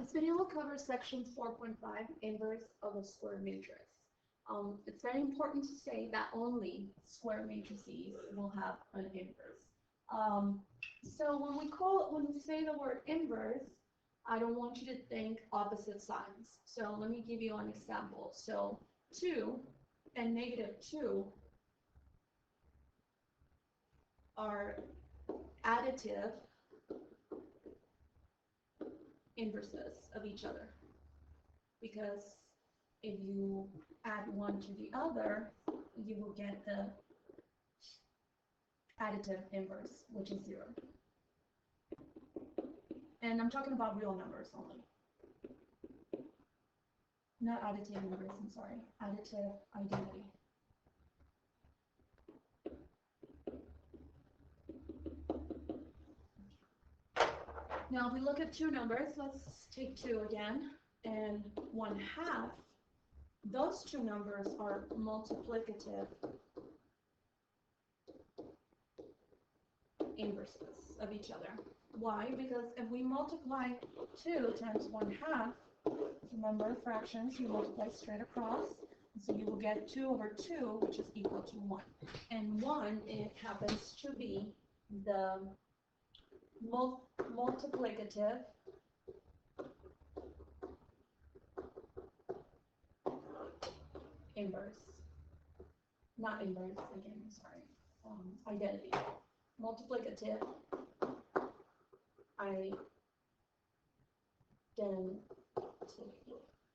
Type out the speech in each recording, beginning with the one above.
This video will cover section 4.5, inverse of a square matrix. It's very important to say that only square matrices will have an inverse. So when we say the word inverse, I don't want you to think opposite signs. So let me give you an example. So 2 and -2 are additive inverses of each other, because if you add one to the other, you will get the additive inverse, which is 0. And I'm talking about real numbers only. Not additive inverse, I'm sorry. Additive identity. Now, if we look at two numbers, let's take 2 again, and 1/2. Those two numbers are multiplicative inverses of each other. Why? Because if we multiply 2 times 1/2, remember fractions, you multiply straight across, so you will get 2 over 2, which is equal to 1. And 1, it happens to be the multiplicative inverse. Not inverse, again, sorry. Identity. Multiplicative identity.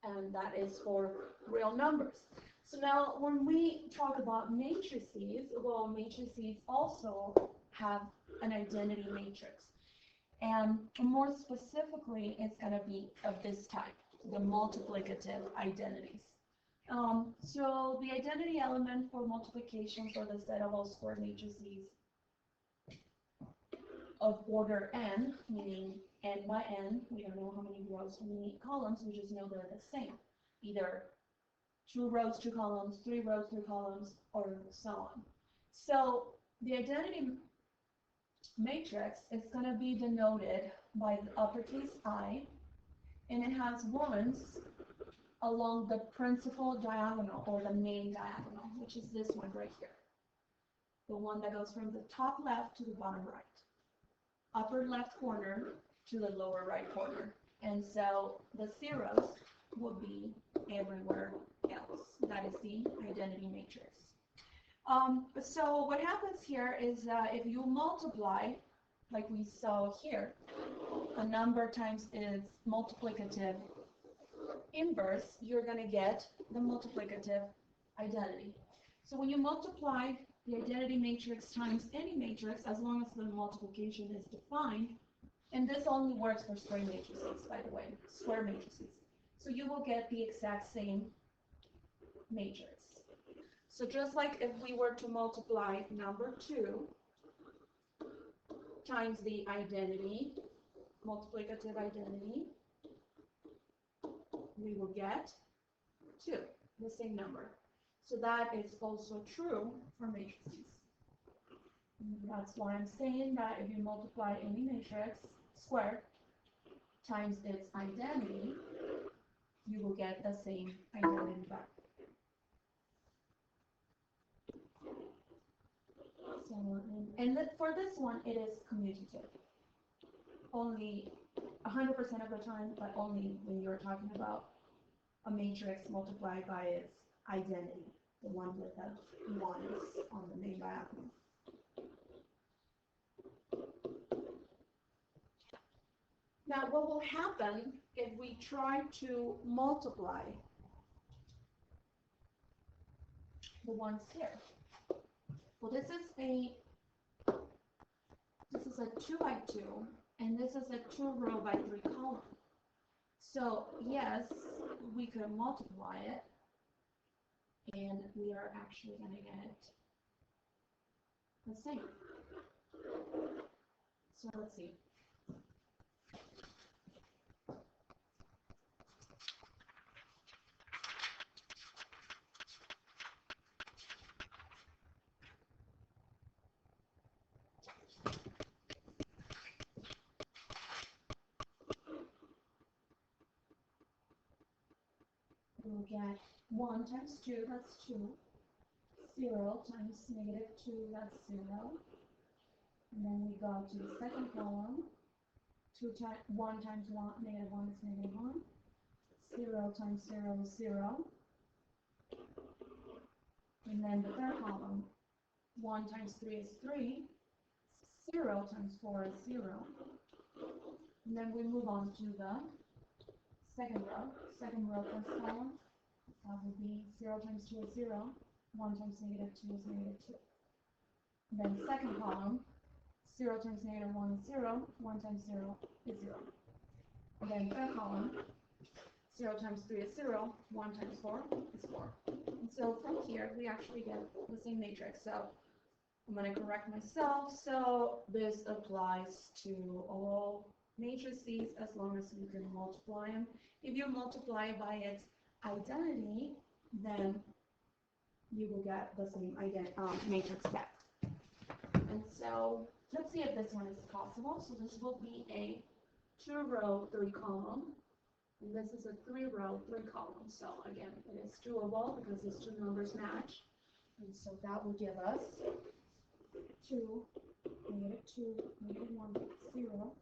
And that is for real numbers. So now when we talk about matrices, well, matrices also have an identity matrix. And more specifically, it's going to be of this type, the multiplicative identities. So the identity element for multiplication for the set of all square matrices of order n, meaning n by n, we don't know how many rows, how many columns, we just know they're the same. Either 2 rows, 2 columns, 3 rows, 3 columns, or so on. So the identity matrix is going to be denoted by the uppercase I, and it has ones along the principal diagonal, or the main diagonal, which is this one right here. The one that goes from the top left to the bottom right. Upper left corner to the lower right corner. And so the zeros will be everywhere else. That is the identity matrix. So what happens here is that if you multiply, like we saw here, a number times its multiplicative inverse, you're going to get the multiplicative identity. So when you multiply the identity matrix times any matrix, as long as the multiplication is defined, and this only works for square matrices, by the way, square matrices. So you will get the exact same matrix. So just like if we were to multiply number 2 times the identity, multiplicative identity, we will get 2, the same number. So that is also true for matrices. That's why I'm saying that if you multiply any matrix squared times its identity, you will get the same identity back. So, and for this one, it is commutative. Only 100% of the time, but only when you're talking about a matrix multiplied by its identity, the one with the ones on the main diagonal. Now, what will happen if we try to multiply the ones here? Well, this is a 2 by 2, and this is a 2 row by 3 column. So yes, we could multiply it, and we are actually going to get the same. So let's see. get 1 times 2, that's 2. 0 times negative 2, that's 0. And then we go to the second column. 1 times 1, negative 1 is negative 1. 0 times 0 is 0. And then the third column, 1 times 3 is 3. 0 times 4 is 0. And then we move on to the second row. Second row, first column. That would be 0 times 2 is 0. 1 times negative 2 is negative 2. And then second column, 0 times negative 1 is 0. 1 times 0 is 0. And then third column, 0 times 3 is 0. 1 times 4 is 4. And so from here, we actually get the same matrix. So I'm going to correct myself. So this applies to all matrices as long as you can multiply them. If you multiply by its identity, then you will get the same matrix back. And so let's see if this one is possible. So this will be a 2-row, 3-column. And this is a 3-row, 3-column. So again, it is doable because these two numbers match. And so that will give us 2, negative 2, negative 1, 0,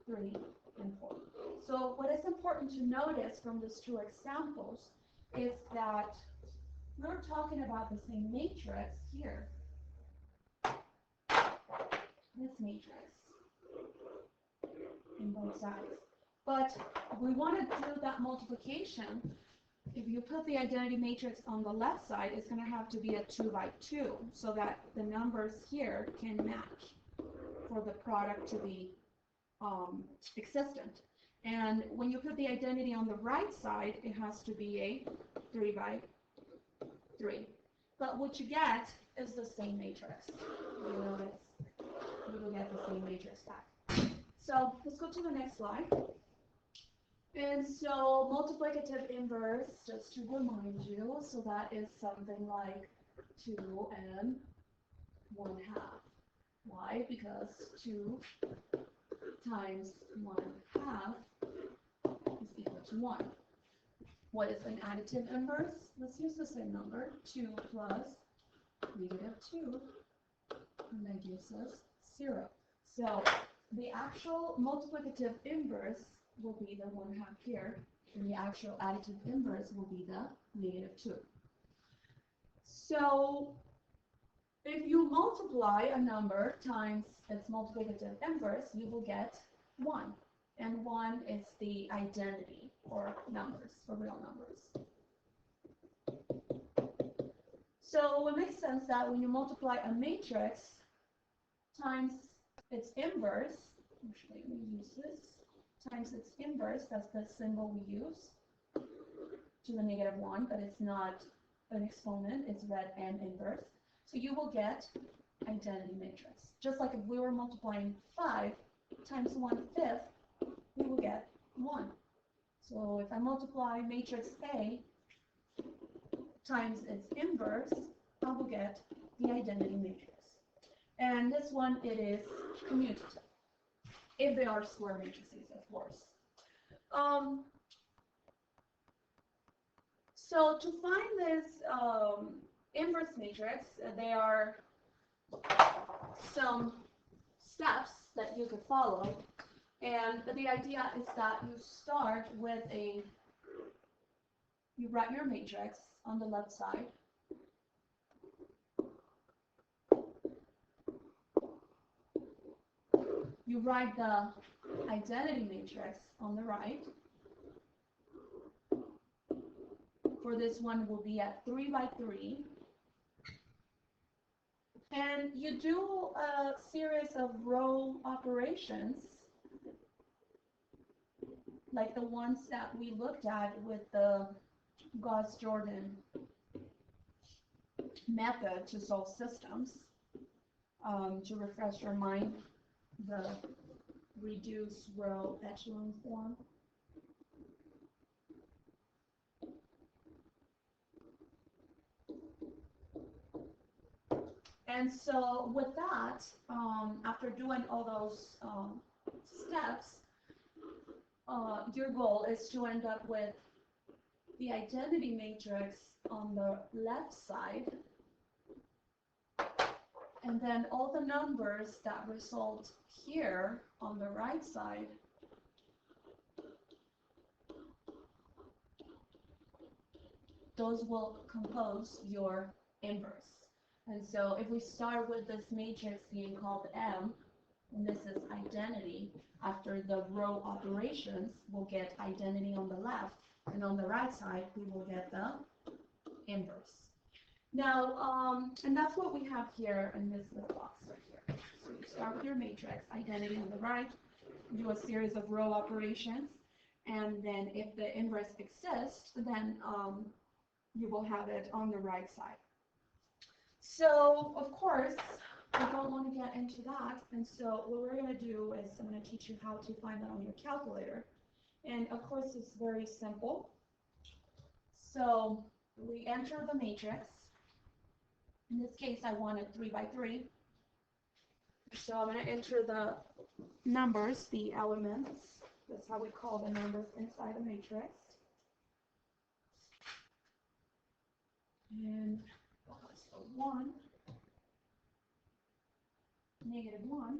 3, and 4. So what is important to notice from these two examples is that we're talking about the same matrix here. This matrix in both sides. But we want to do that multiplication. If you put the identity matrix on the left side, it's going to have to be a 2 by 2 so that the numbers here can match for the product to be existent. And when you put the identity on the right side, it has to be a 3 by 3. But what you get is the same matrix. You notice you will get the same matrix back. So let's go to the next slide. And so multiplicative inverse, just to remind you, so that is something like 2 and 1/2. Why? Because 2 times 1/2 is equal to 1. What is an additive inverse? Let's use the same number, 2 plus negative 2, and that gives us 0. So the actual multiplicative inverse will be the 1/2 here, and the actual additive inverse will be the negative 2. So if you multiply a number times its multiplicative inverse, you will get 1. And 1 is the identity for numbers, for real numbers. So it makes sense that when you multiply a matrix times its inverse, actually let me use this, times its inverse, that's the symbol we use, to the negative 1, but it's not an exponent, it's read n inverse. So you will get identity matrix. Just like if we were multiplying 5 times 1/5, we will get 1. So if I multiply matrix A times its inverse, I will get the identity matrix. And this one, it is commutative, if they are square matrices, of course. So to find this inverse matrix, there are some steps that you could follow. And the idea is that you start with you write your matrix on the left side. You write the identity matrix on the right. For this one will be at 3 by 3. And you do a series of row operations, like the ones that we looked at with the Gauss-Jordan method to solve systems. To refresh your mind, the reduced row echelon form. And so with that, after doing all those steps, your goal is to end up with the identity matrix on the left side, and then all the numbers that result here on the right side those will compose your inverse. And so if we start with this matrix being called M, and this is identity, after the row operations, we'll get identity on the left, and on the right side, we will get the inverse. Now, and that's what we have here in this little box right here. So you start with your matrix, identity on the right, do a series of row operations, and then if the inverse exists, then you will have it on the right side. So, of course, we don't want to get into that, and so what we're going to do is I'm going to teach you how to find that on your calculator. And of course, it's very simple. So we enter the matrix. In this case, I wanted 3 by 3. So I'm going to enter the numbers, the elements. That's how we call the numbers inside the matrix. And so 1, negative 1,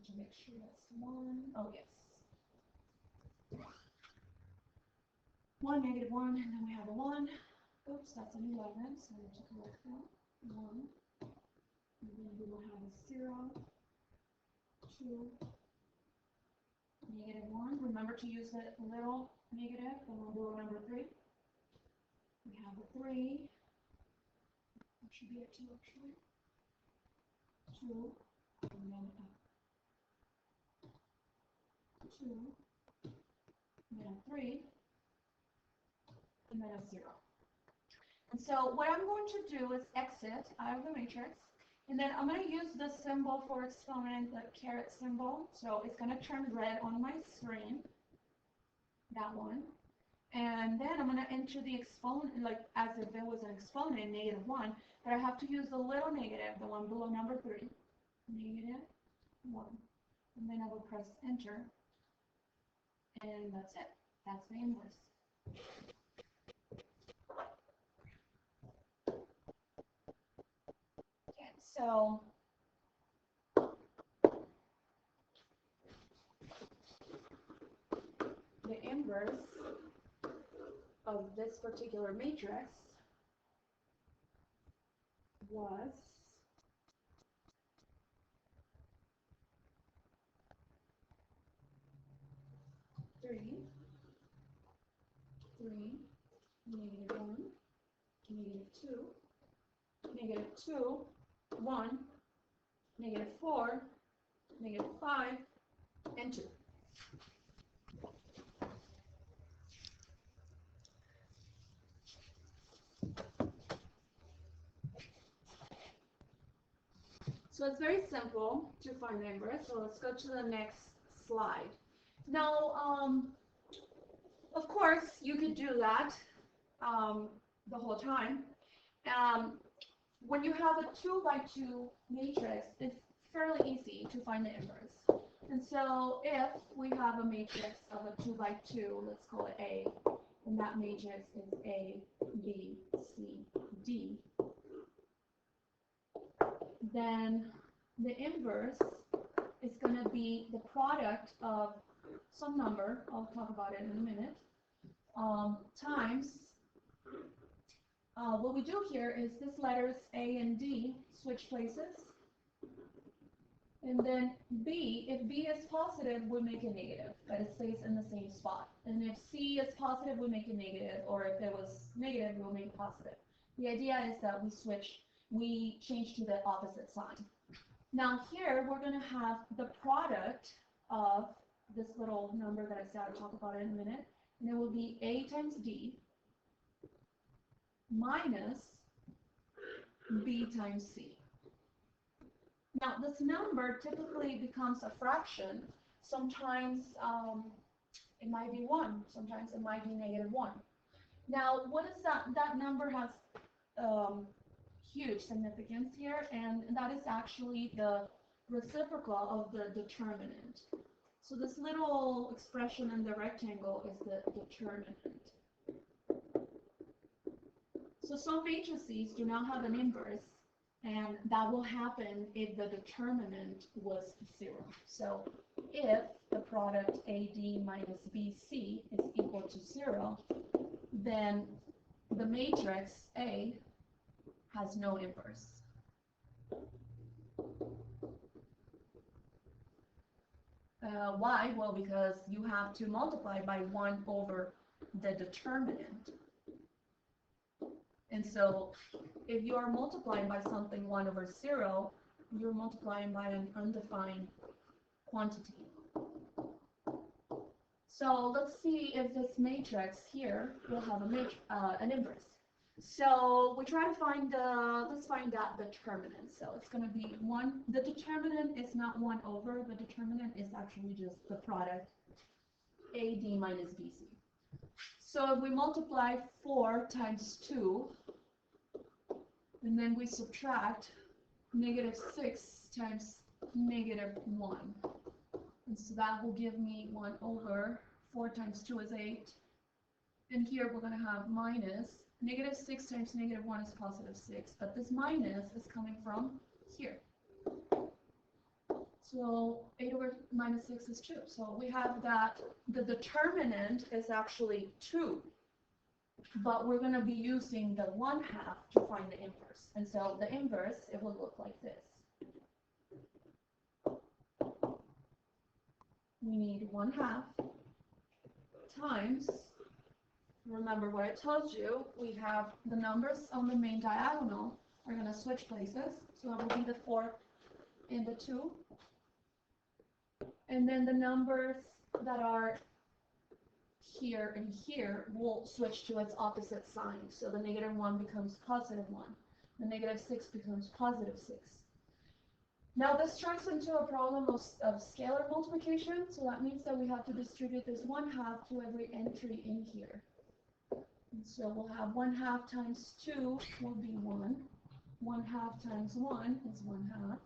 to make sure that's 1. Oh, yes. 1, negative 1, and then we have a 1. Oops, that's an 11, so I have to correct that. 1. And then we will have a 0, 2, negative 1. Remember to use the little negative, and we'll do number 3. We have a 3. That should be a 2, actually. 2, and then a 2, and then a 3, and then a 0. And so what I'm going to do is exit out of the matrix, and then I'm going to use the symbol for exponent, the caret symbol. So it's going to turn red on my screen, that one. And then I'm going to enter the exponent, like as if it was an exponent, negative 1, but I have to use the little negative, the one below number 3, negative 1. And then I will press enter, and that's it. That's the inverse. Okay, so the inverse of this particular matrix was 3, 3, negative 1, negative 2, negative 2, 1, negative 4, negative 5, and 2. So it's very simple to find the inverse. So let's go to the next slide. Now, of course, you could do that the whole time. When you have a 2 by 2 matrix, it's fairly easy to find the inverse. And so if we have a matrix of a 2 by 2, let's call it A, and that matrix is A, B, C, D, then the inverse is going to be the product of some number, I'll talk about it in a minute, times, what we do here is this letters A and D switch places, and then B, if B is positive, we make a negative, but it stays in the same spot. And if C is positive, we make a negative, or if it was negative, we'll make positive. The idea is that we change to the opposite sign. Now here, we're going to have the product of this little number that I said I'll talk about it in a minute, and it will be A times D minus B times C. Now this number typically becomes a fraction. Sometimes it might be 1, sometimes it might be negative 1. Now what is that? That number has huge significance here, and that is actually the reciprocal of the determinant. So this little expression in the rectangle is the determinant. So some matrices do not have an inverse, and that will happen if the determinant was 0. So if the product AD minus BC is equal to 0, then the matrix A has no inverse. Why? Well, because you have to multiply by 1 over the determinant. And so if you are multiplying by something 1 over 0, you're multiplying by an undefined quantity. So let's see if this matrix here will have an inverse. So we try to find let's find that determinant. So it's going to be 1. The determinant is not 1 over. The determinant is actually just the product AD minus BC. So if we multiply 4 times 2, and then we subtract -6 times -1. And so that will give me 1 over 4 times 2 is 8. And here we're going to have minus -6 times -1 is +6. But this minus is coming from here. So 8 over -6 is 2. So we have that the determinant is actually 2. But we're going to be using the 1/2 to find the inverse. And so the inverse, it will look like this. We need 1/2 times, remember what I told you, we have the numbers on the main diagonal are going to switch places. So that will be the 4 and the 2. And then the numbers that are here and here will switch to its opposite sign. So the -1 becomes +1. The -6 becomes +6. Now this turns into a problem of scalar multiplication. So that means that we have to distribute this 1/2 to every entry in here. And so we'll have 1/2 times 2 will be 1. 1/2 times 1 is 1/2.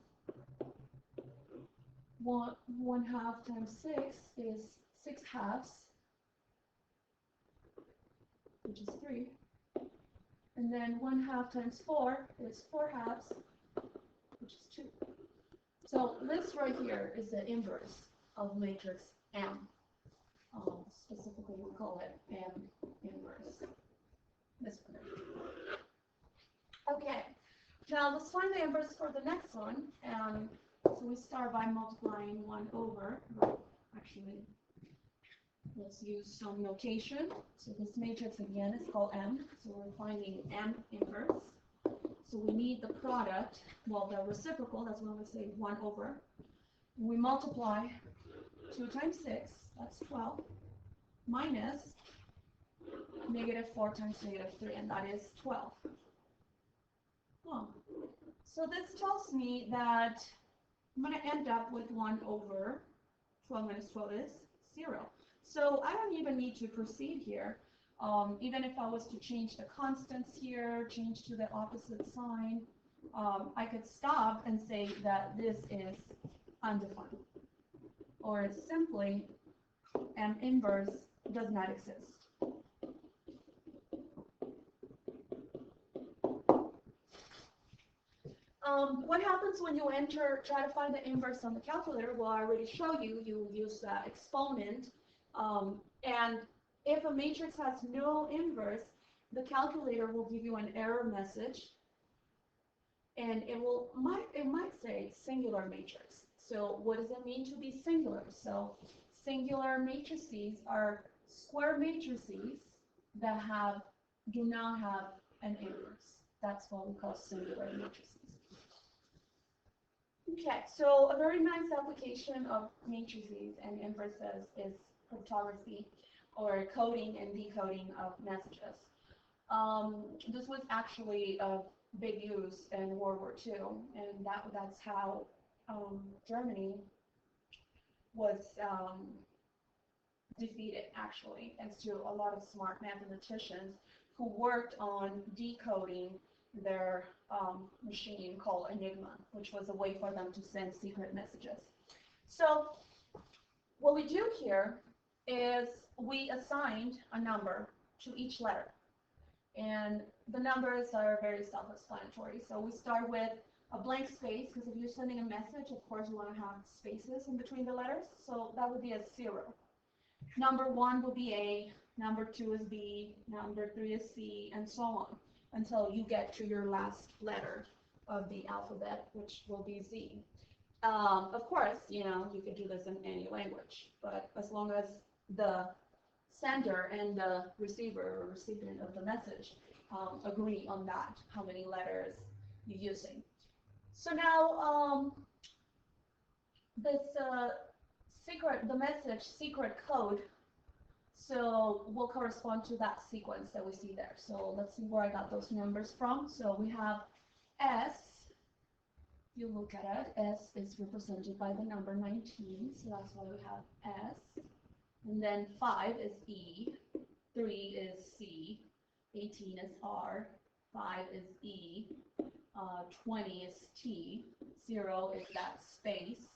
1/2 times 6 is 6/2, which is 3. And then 1/2 times 4 is 4/2, which is 2. So this right here is the inverse of matrix M. Specifically, we call it M inverse. This one. Okay. Now let's find the inverse for the next one. So we start by multiplying 1 over. Actually, let's use some notation. So this matrix again is called M. So we're finding M inverse. So we need the product, well, the reciprocal, that's when we say 1 over. We multiply 2 times 6, that's 12, minus -4 times -3, and that is 12. Oh. So this tells me that I'm going to end up with 1 over 12 minus 12 is 0. So I don't even need to proceed here. Even if I was to change the constants here, change to the opposite sign, I could stop and say that this is undefined. Or simply, M inverse does not exist. What happens when you try to find the inverse on the calculator? Well, I already showed you, you use the exponent, and if a matrix has no inverse, the calculator will give you an error message, and it might say singular matrix. So what does it mean to be singular? So singular matrices are square matrices that do not have an inverse. That's what we call singular matrices. Okay, so a very nice application of matrices and inverses is cryptography, or coding and decoding of messages. This was actually of big use in World War II, and that's how Germany was defeated, actually, thanks to a lot of smart mathematicians who worked on decoding their machine called Enigma, which was a way for them to send secret messages. So what we do here is we assigned a number to each letter. And the numbers are very self-explanatory. So we start with a blank space, because if you're sending a message, of course, you want to have spaces in between the letters. So that would be a 0. Number 1 will be A, number 2 is B, number 3 is C, and so on, until you get to your last letter of the alphabet, which will be Z. Of course, you could do this in any language, but as long as the sender and the receiver or recipient of the message agree on that, how many letters you're using. So now this the message secret code, so will correspond to that sequence that we see there. So let's see where I got those numbers from. So we have S. If you look at it, S is represented by the number 19, so that's why we have S. And then 5 is E, 3 is C, 18 is R, 5 is E, 20 is T, 0 is that space,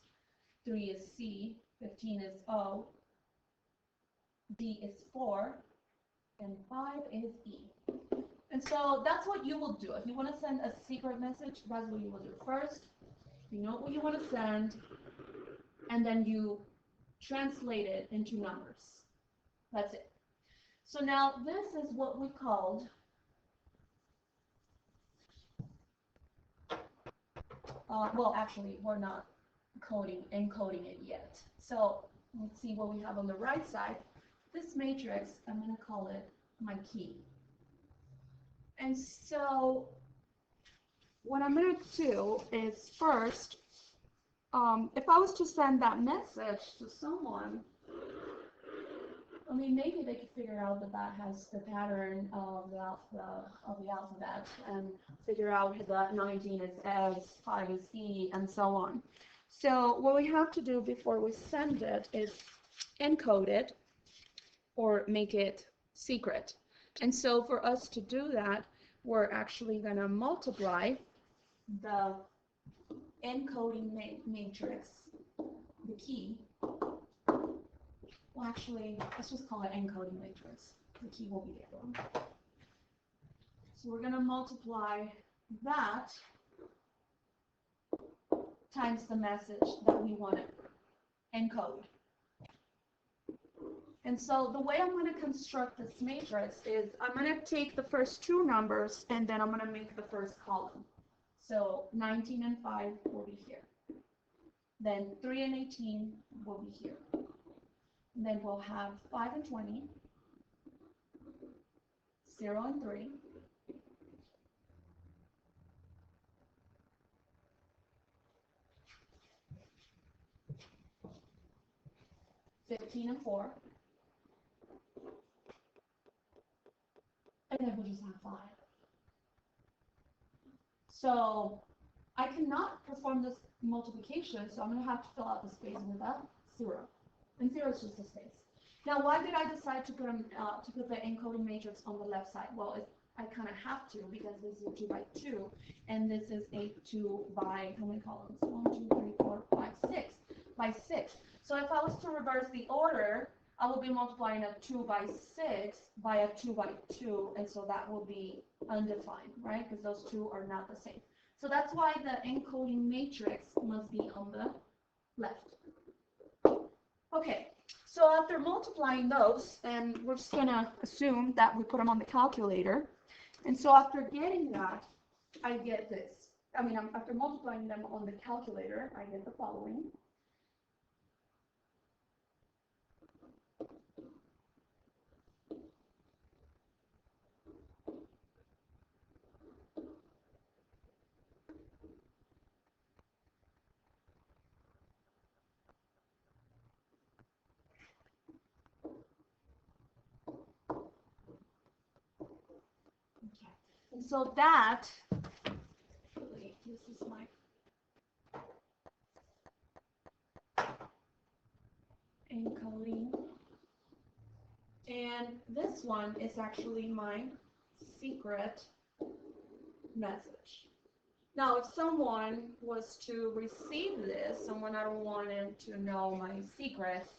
3 is C, 15 is O, D is 4, and 5 is E. And so that's what you will do. If you want to send a secret message, that's what you will do. First, you know what you want to send, and then you translate it into numbers. That's it. So now this is what we called well, actually, we're not encoding it yet. So let's see what we have on the right side. This matrix, I'm going to call it my key. And so what I'm going to do is first, if I was to send that message to someone, I mean, maybe they could figure out that that has the pattern of the alphabet and figure out that 19 is S, 5 is E, and so on. So what we have to do before we send it is encode it or make it secret. And so for us to do that, we're actually going to multiply the encoding matrix, the key. Well, actually, let's just call it encoding matrix. The key will be the other one. So we're going to multiply that times the message that we want to encode. And so the way I'm going to construct this matrix is I'm going to take the first two numbers and then I'm going to make the first column. So 19 and 5 will be here. Then 3 and 18 will be here. And then we'll have 5 and 20, 0 and 3, 15 and 4, and then we'll just have 5. So I cannot perform this multiplication, so I'm going to have to fill out the space with a 0. And 0 is just a space. Now, why did I decide to put the encoding matrix on the left side? Well, I kind of have to because this is a 2 by 2, and this is a 2 by, how many columns? 1, 2, 3, 4, 5, 6 by 6. So if I was to reverse the order, I will be multiplying a 2 by 6 by a 2 by 2, and so that will be undefined, right? Because those two are not the same. So that's why the encoding matrix must be on the left. Okay, so after multiplying those, and we're just going to assume that we put them on the calculator. And so after getting that, I get this. I mean, after multiplying them on the calculator, I get the following. And so that, actually, this is my encoding. And this one is actually my secret message. Now, if someone was to receive this, someone I don't want him to know my secrets,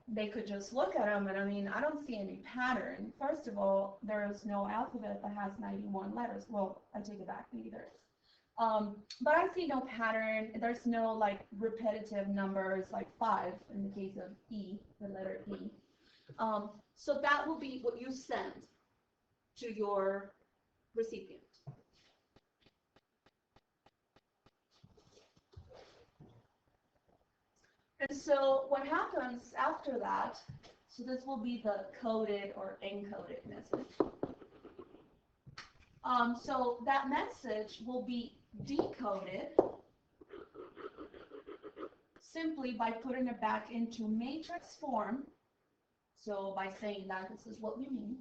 they could just look at them, and I mean, I don't see any pattern. First of all, there is no alphabet that has 91 letters. Well, I take it back, maybe there is. But I see no pattern. There's no like repetitive numbers like 5 in the case of E, the letter E. So that will be what you send to your recipient. And so what happens after that, so this will be the coded or encoded message. So that message will be decoded simply by putting it back into matrix form. So by saying that this is what we mean,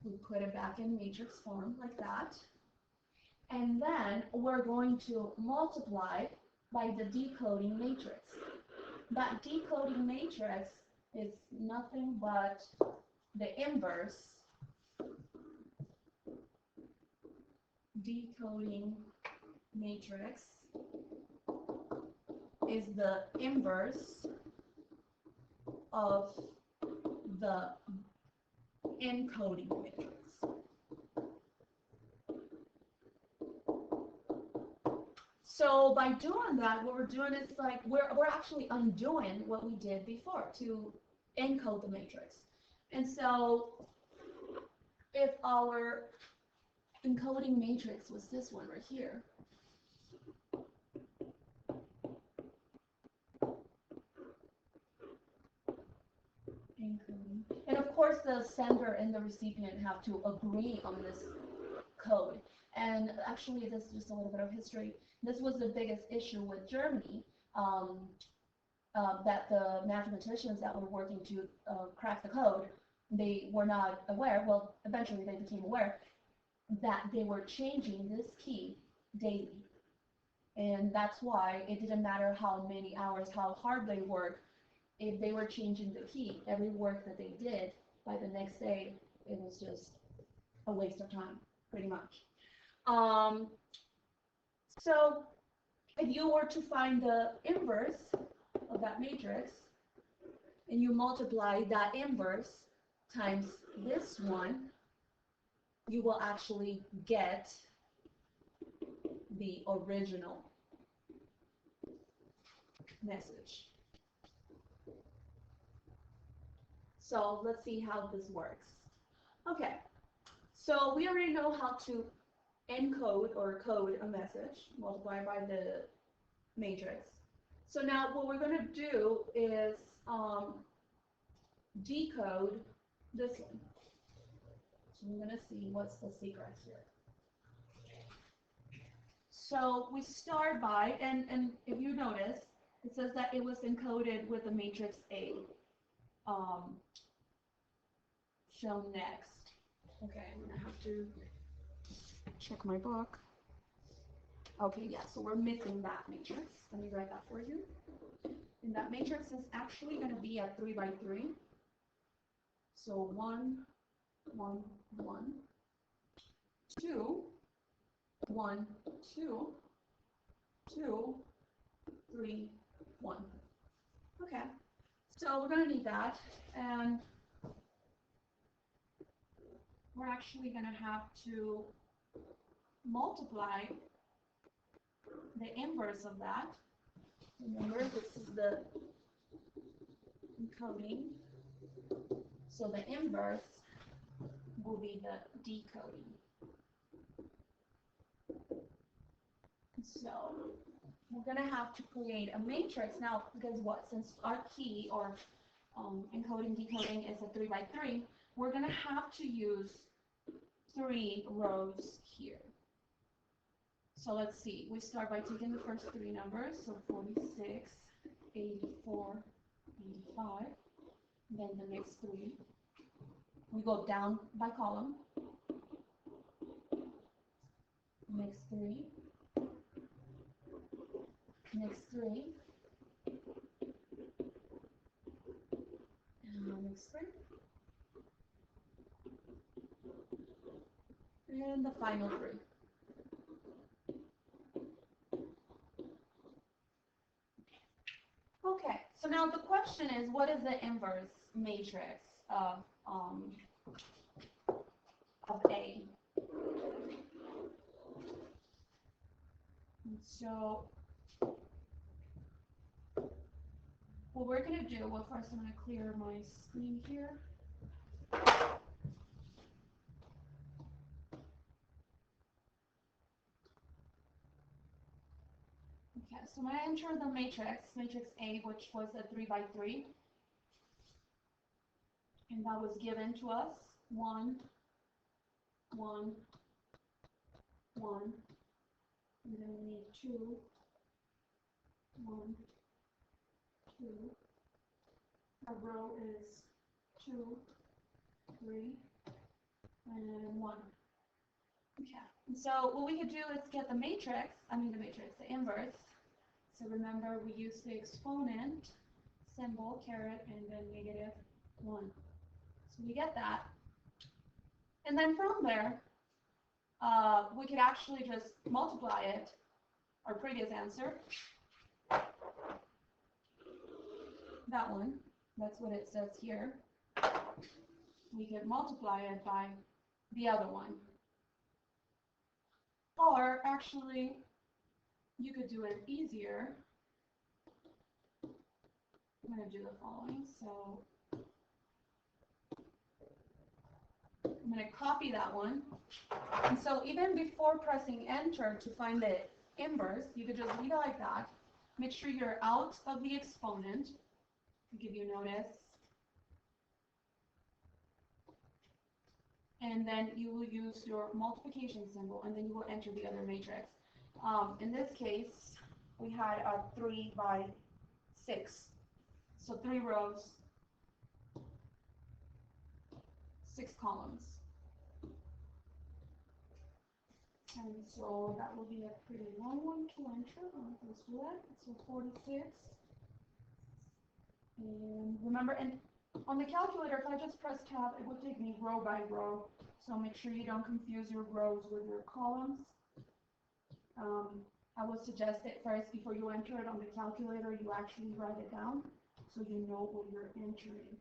we put it back in matrix form like that. And then we're going to multiply by the decoding matrix. That decoding matrix is nothing but the inverse. Decoding matrix is the inverse of the encoding matrix. So by doing that, what we're doing is like we're actually undoing what we did before to encode the matrix. And so if our encoding matrix was this one right here, encoding, and of course the sender and the recipient have to agree on this code. And actually, this is just a little bit of history. This was the biggest issue with Germany, that the mathematicians that were working to crack the code, they were not aware, well, eventually they became aware, that they were changing this key daily. And that's why it didn't matter how many hours, how hard they worked, if they were changing the key, every work that they did, by the next day, it was just a waste of time, pretty much. So if you were to find the inverse of that matrix, and you multiply that inverse times this one, you will actually get the original message. So let's see how this works. Okay, so we already know how to encode or code a message, multiply by the matrix. So now what we're going to do is decode this one. So we're going to see what's the secret here. So we start by, and if you notice, it says that it was encoded with the matrix A. Shown next. Okay, I'm going to have to check my book. Okay, yeah, so we're missing that matrix. Let me write that for you. And that matrix is actually going to be a 3 by 3. So 1, 1, 1, 2, 1, 2, 2, 3, 1. Okay, so we're going to need that, and we're actually going to have to multiply the inverse of that. Remember, this is the encoding, so the inverse will be the decoding. So we're going to have to create a matrix now, because what, since our key or encoding decoding is a 3 by 3, we're going to have to use 3 rows here. So let's see, we start by taking the first 3 numbers, so 46, 84, 85, then the next 3. We go down by column, next 3, next 3, and next 3. and the final 3. Okay, so now the question is, what is the inverse matrix of A? And so what we're going to do, well, first I'm going to clear my screen here. Okay, so when I enter the matrix A, which was a 3 by 3, and that was given to us, 1, 1, 1, and then we need 2, 1, 2, our row is 2, 3, and 1. Okay, and so what we could do is get the matrix, the inverse. So remember, we use the exponent symbol, caret, and then negative 1. So we get that. And then from there, we could actually just multiply it, our previous answer. That one, that's what it says here. We could multiply it by the other one. Or actually, you could do it easier. I'm going to do the following. So I'm going to copy that one. And so even before pressing enter to find the inverse, you could just leave it like that. Make sure you're out of the exponent to give you notice. And then you will use your multiplication symbol, and then you will enter the other matrix. In this case, we had a 3 by 6. So 3 rows, 6 columns. And so that will be a pretty long one to enter. Let's do that. So 46. And remember, and on the calculator, if I just press tab, it would take me row by row. So make sure you don't confuse your rows with your columns. I would suggest that first, before you enter it on the calculator, you actually write it down so you know what you're entering.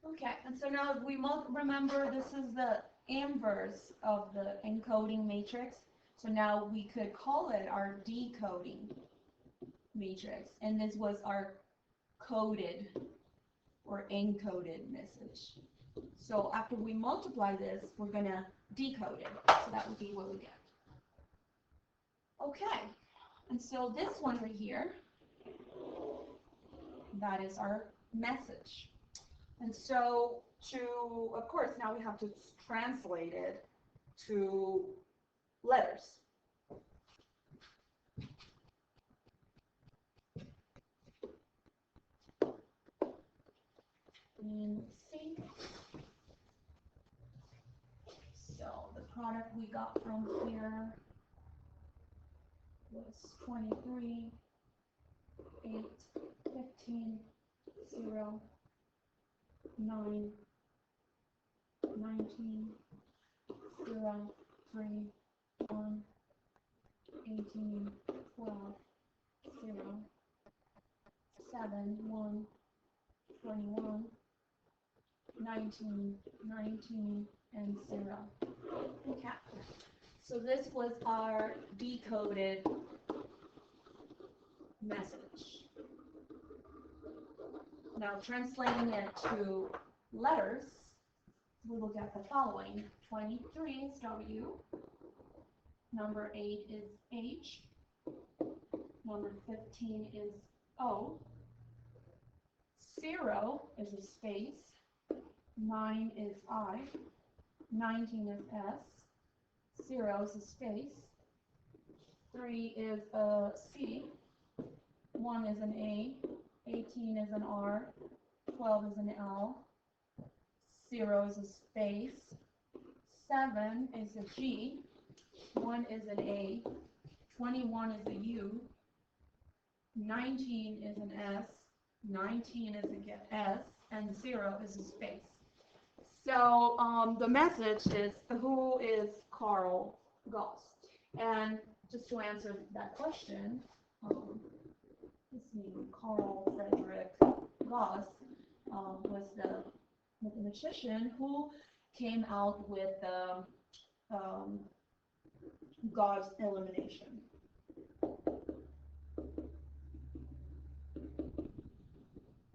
Okay, and so now we remember this is the inverse of the encoding matrix. So now we could call it our decoding matrix, and this was our coded or encoded message. So after we multiply this, we're going to decode it. So that would be what we get. Okay, and so this one right here, that is our message. And so of course, now we have to translate it to letters. And let's see. So the product we got from here was 23, 8, 15, 0, 9, 19, 0, 3, 1, 18, 12, 0, 7, 1, 21, 19, 19, and 0. Okay. So this was our decoded message. Now translating it to letters, we will get the following. 23 is W, number 8 is H, number 15 is O, 0 is a space, 9 is I, 19 is S, 0 is a space, 3 is a C, 1 is an A, 18 is an R, 12 is an L, 0 is a space, 7 is a G, 1 is an A, 21 is a U, 19 is an S, 19 is a S, and 0 is a space. So the message is, who is Carl Gauss? And just to answer that question, his name, Carl Friedrich Gauss, was the mathematician who came out with the Gauss elimination.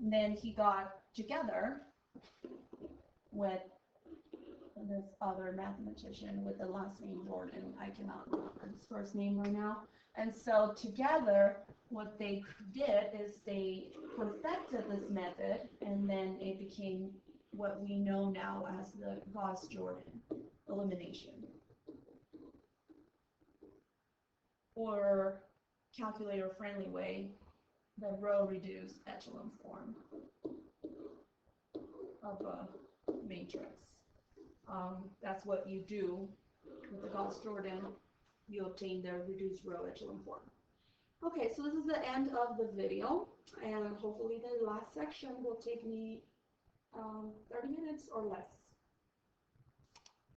And then he got together with this other mathematician with the last name Jordan. I cannot remember his first name right now. And so together, what they did is they perfected this method, and then it became what we know now as the Gauss-Jordan elimination, or calculator-friendly way, the row-reduced echelon form of a matrix. That's what you do with the Gauss-Jordan. You obtain the reduced row echelon form. Okay, so this is the end of the video, and hopefully the last section will take me 30 minutes or less.